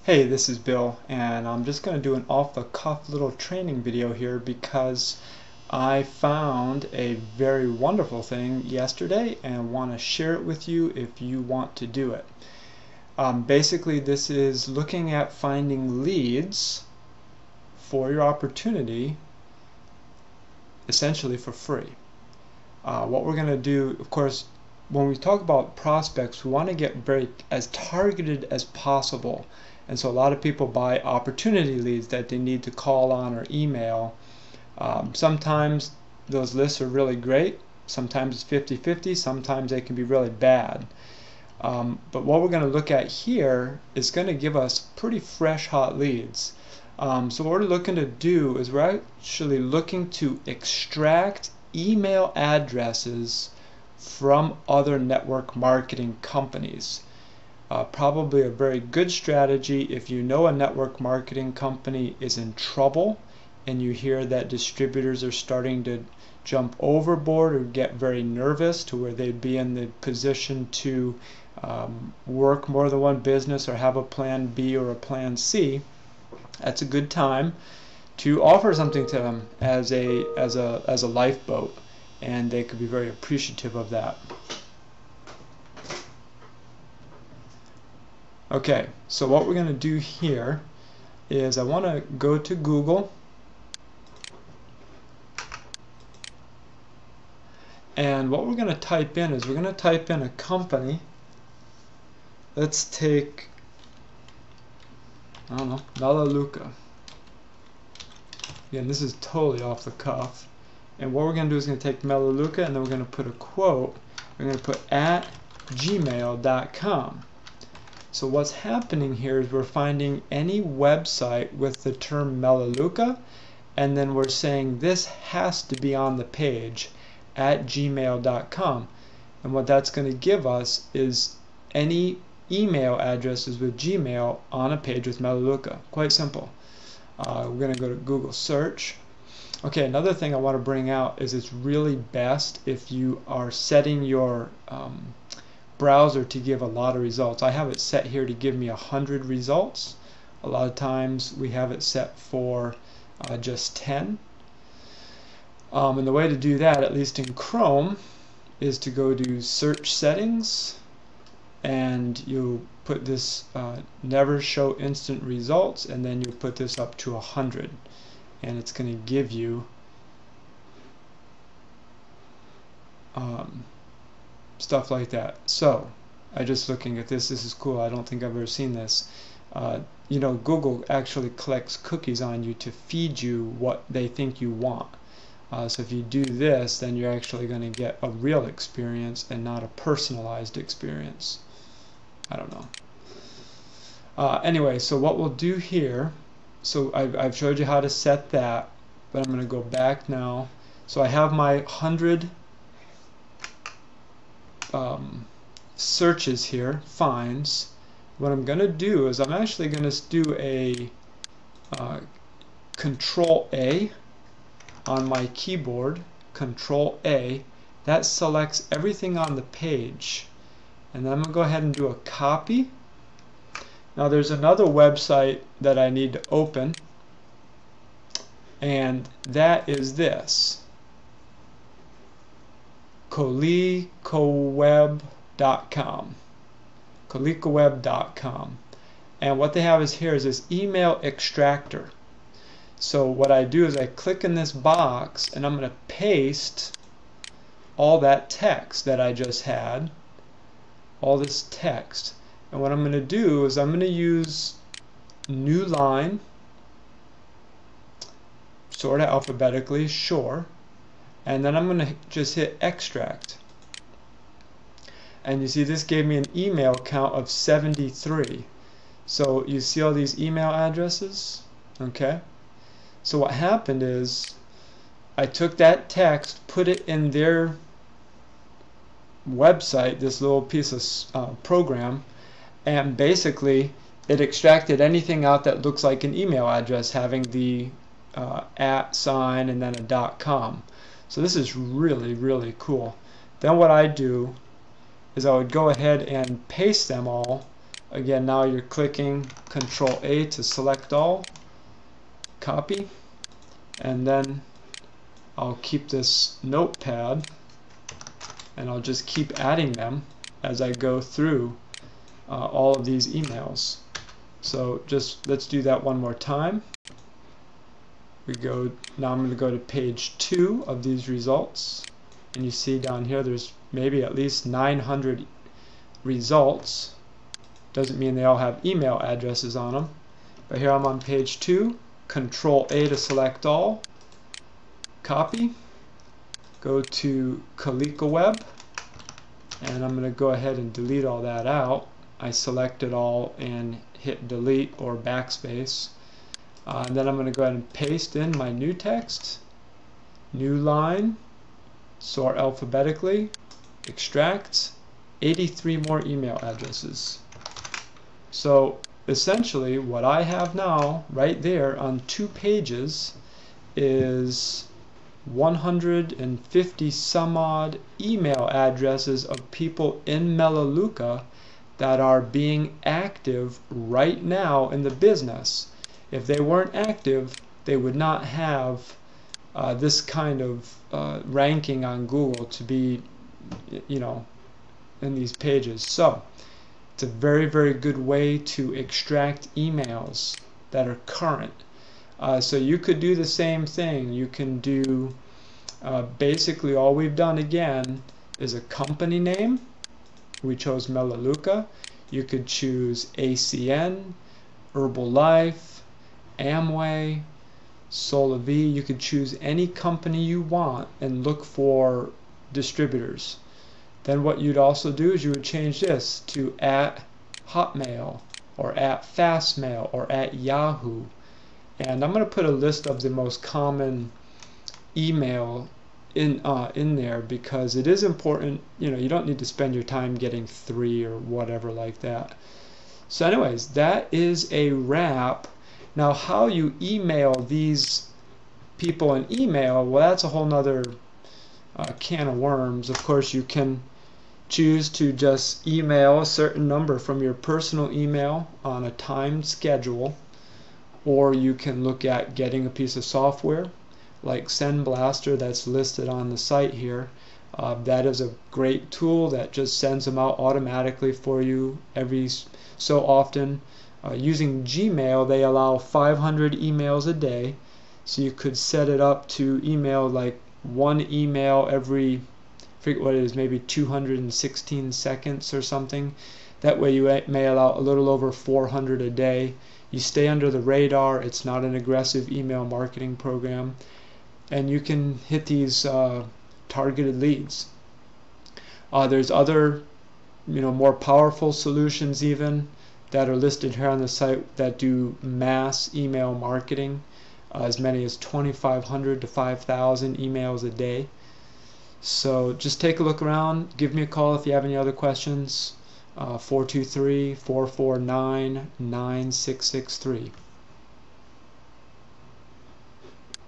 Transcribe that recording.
Hey, this is Bill, and I'm just going to do an off-the-cuff little training video here because I found a very wonderful thing yesterday and want to share it with you if you want to do it. Basically, this is looking at finding leads for your opportunity, essentially for free. What we're going to do, of course, when we talk about prospects, we want to get very as targeted as possible. And so a lot of people buy opportunity leads that they need to call on or email. Sometimes those lists are really great. Sometimes it's 50-50. Sometimes they can be really bad. But what we're going to look at here is going to give us pretty fresh, hot leads. So what we're looking to do is we're actually looking to extract email addresses from other network marketing companies. Probably a very good strategy if you know a network marketing company is in trouble and you hear that distributors are starting to jump overboard or get very nervous to where they'd be in the position to work more than one business or have a plan B or a plan C. That's a good time to offer something to them as a lifeboat, and they could be very appreciative of that. Okay, so what we're going to do here is I want to go to Google, and what we're going to type in is we're going to type in a company. Let's take, I don't know, Melaleuca. Again, this is totally off the cuff. And what we're going to do is going to take Melaleuca and then we're going to put a quote. We're going to put @gmail.com. So what's happening here is we're finding any website with the term Melaleuca, and then we're saying this has to be on the page @gmail.com. And what that's going to give us is any email addresses with Gmail on a page with Melaleuca. Quite simple. We're going to go to Google search. Okay, another thing I want to bring out is it's really best if you are setting your browser to give a lot of results. I have it set here to give me 100 results. A lot of times we have it set for just 10. And the way to do that, at least in Chrome, is to go to search settings, and you put this never show instant results, and then you put this up to 100, and it's going to give you stuff like that. So I just looking at this is cool. I don't think I've ever seen this. You know, Google actually collects cookies on you to feed you what they think you want. So if you do this, then you're actually going to get a real experience and not a personalized experience. I don't know. Anyway, so what we'll do here, so I've showed you how to set that, but I'm going to go back now. So I have my 100 searches here, finds. What I'm going to do is I'm actually going to do a Control A on my keyboard, Control A. That selects everything on the page. And then I'm going to go ahead and do a copy. Now there's another website that I need to open, and that is this, colicoweb.com. colicoweb.com. And what they have is here is this email extractor. So what I do is I click in this box and I'm going to paste all that text that I just had, all this text. And what I'm going to do is I'm going to use new line, sort of alphabetically, sure. And then I'm going to just hit extract. And you see this gave me an email count of 73. So you see all these email addresses? Okay. So what happened is I took that text, put it in their website, this little piece of program, and basically it extracted anything out that looks like an email address having the @ sign and then a .com. So this is really, really cool. Then what I do is I would go ahead and paste them all. Again, now you're clicking Control A to select all, copy, and then I'll keep this notepad and I'll just keep adding them as I go through all of these emails. So just let's do that one more time. Now I'm going to go to page 2 of these results, and you see down here there's maybe at least 900 results. Doesn't mean they all have email addresses on them, but here I'm on page 2. Control A to select all, copy, go to KalikaWeb, and I'm going to go ahead and delete all that out. I select it all and hit delete or backspace. And then I'm going to go ahead and paste in my new text, new line, sort alphabetically, extract, 83 more email addresses. So essentially what I have now right there on 2 pages is 150 some odd email addresses of people in Melaleuca that are being active right now in the business. If they weren't active, they would not have this kind of ranking on Google to be, you know, in these pages. So it's a very, very good way to extract emails that are current. So you could do the same thing. You can do basically all we've done again is a company name. We chose Melaleuca. You could choose ACN, Herbalife, Amway, Solavi. You could choose any company you want and look for distributors. Then what you'd also do is you would change this to @Hotmail or @Fastmail or @Yahoo. And I'm going to put a list of the most common email in there, because it is important. You know, you don't need to spend your time getting 3 or whatever like that. So anyways, that is a wrap. Now how you email these people in email, well, that's a whole nother can of worms. Of course, you can choose to just email a certain number from your personal email on a timed schedule, or you can look at getting a piece of software like SendBlaster that's listed on the site here. That is a great tool that just sends them out automatically for you every so often. Using Gmail, they allow 500 emails a day, so you could set it up to email like 1 email every, I forget what it is, maybe 216 seconds or something. That way you may allow a little over 400 a day. You stay under the radar. It's not an aggressive email marketing program, and you can hit these targeted leads. There's other, more powerful solutions even that are listed here on the site that do mass email marketing, as many as 2,500 to 5,000 emails a day. So just take a look around. Give me a call if you have any other questions. 423-449-9663.